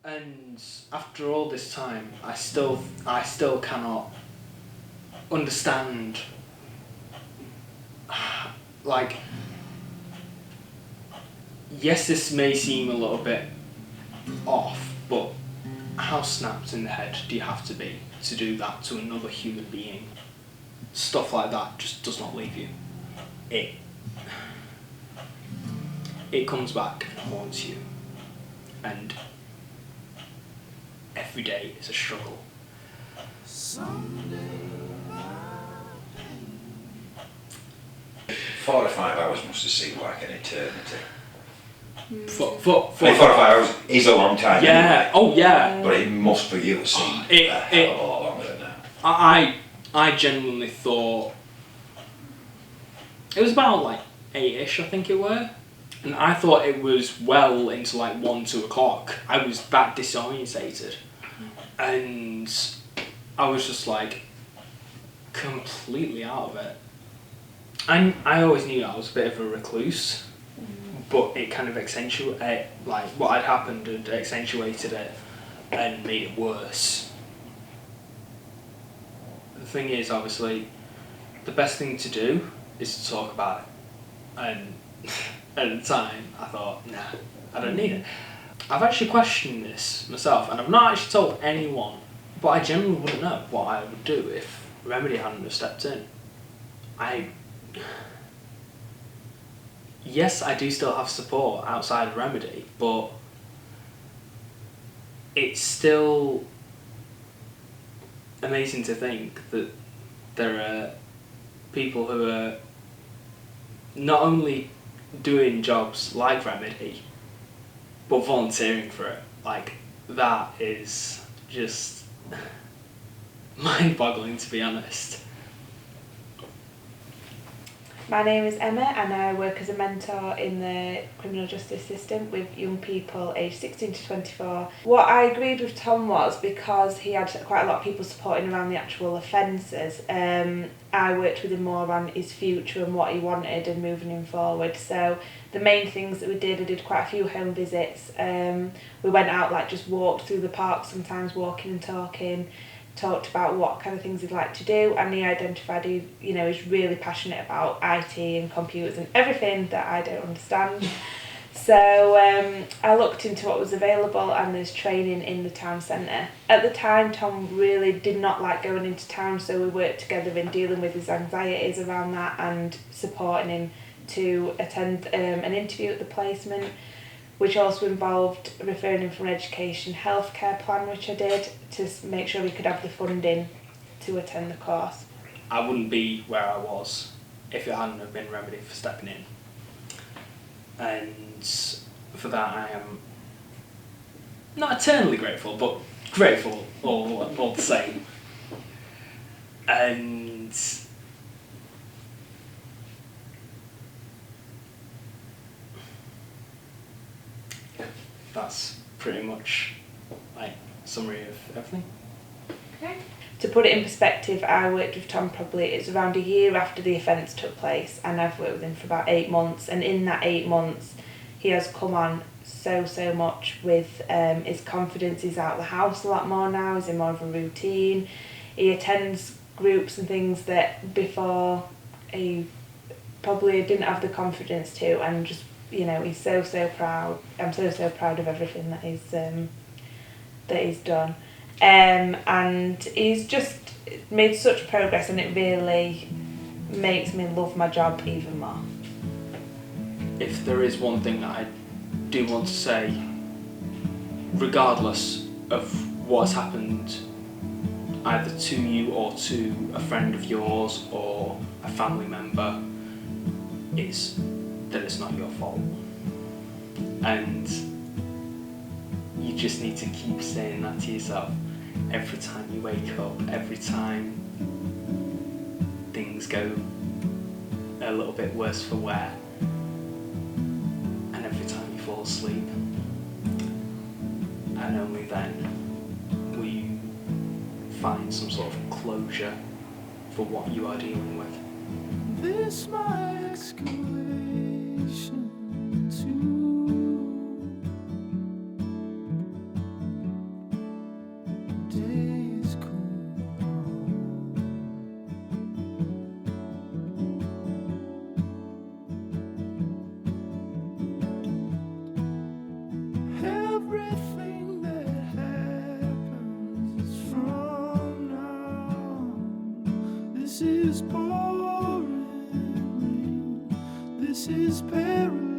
And after all this time, I still cannot understand, like, yes, this may seem a little bit off, but how snapped in the head do you have to be to do that to another human being? Stuff like that just does not leave you. It comes back and haunts you, and every day is a struggle. 4 or 5 hours must have seemed like an eternity. For 4 or 5 hours is a long time. Yeah. Anyway, Oh yeah. but it must for you seem a hell of a lot longer than that. I genuinely thought it was about like 8ish, I think it were, and I thought it was well into like 1-2 o'clock. I was that disorientated, and I was just like completely out of it. And I always knew I was a bit of a recluse, but it kind of accentuated, like what had happened had accentuated it and made it worse. The thing is, obviously, the best thing to do is to talk about it. And at the time, I thought, nah, I don't need it. I've actually questioned this myself, and I've not actually told anyone, but I genuinely wouldn't know what I would do if Remedi hadn't have stepped in. Yes, I do still have support outside of Remedi, but it's still amazing to think that there are people who are not only doing jobs like Remedi, but volunteering for it. Like, that is just mind-boggling, to be honest. My name is Emma and I work as a mentor in the criminal justice system with young people aged 16 to 24. What I agreed with Tom was, because he had quite a lot of people supporting around the actual offences, I worked with him more on his future and what he wanted and moving him forward. So the main things that we did, I did quite a few home visits. We went out, like, just walked through the park, sometimes walking and talking, talked about what kind of things he'd like to do, and he identified he, is really passionate about IT and computers and everything that I don't understand. So I looked into what was available, and there's training in the town centre. At the time, Tom really did not like going into town, so we worked together in dealing with his anxieties around that and supporting him to attend an interview at the placement, which also involved referring him for an education healthcare plan, which I did, to make sure we could have the funding to attend the course. I wouldn't be where I was if it hadn't have been Remedi for stepping in. And for that I am not eternally grateful, but grateful all the same. And that's pretty much like summary of everything. Okay. To put it in perspective, I worked with Tom it's around a year after the offence took place, and I've worked with him for about 8 months, and in that 8 months he has come on so much with his confidence. He's out of the house a lot more now, he's in more of a routine, he attends groups and things that before he probably didn't have the confidence to, and just he's so proud. I'm so proud of everything that he's done, and he's just made such progress, and it really makes me love my job even more. If there is one thing that I do want to say, regardless of what's happened either to you or to a friend of yours or a family member, is that it's not your fault. And you just need to keep saying that to yourself every time you wake up, every time things go a little bit worse for wear, and every time you fall asleep. And only then will you find some sort of closure for what you are dealing with. This my excavation to is pouring rain. This is paradise.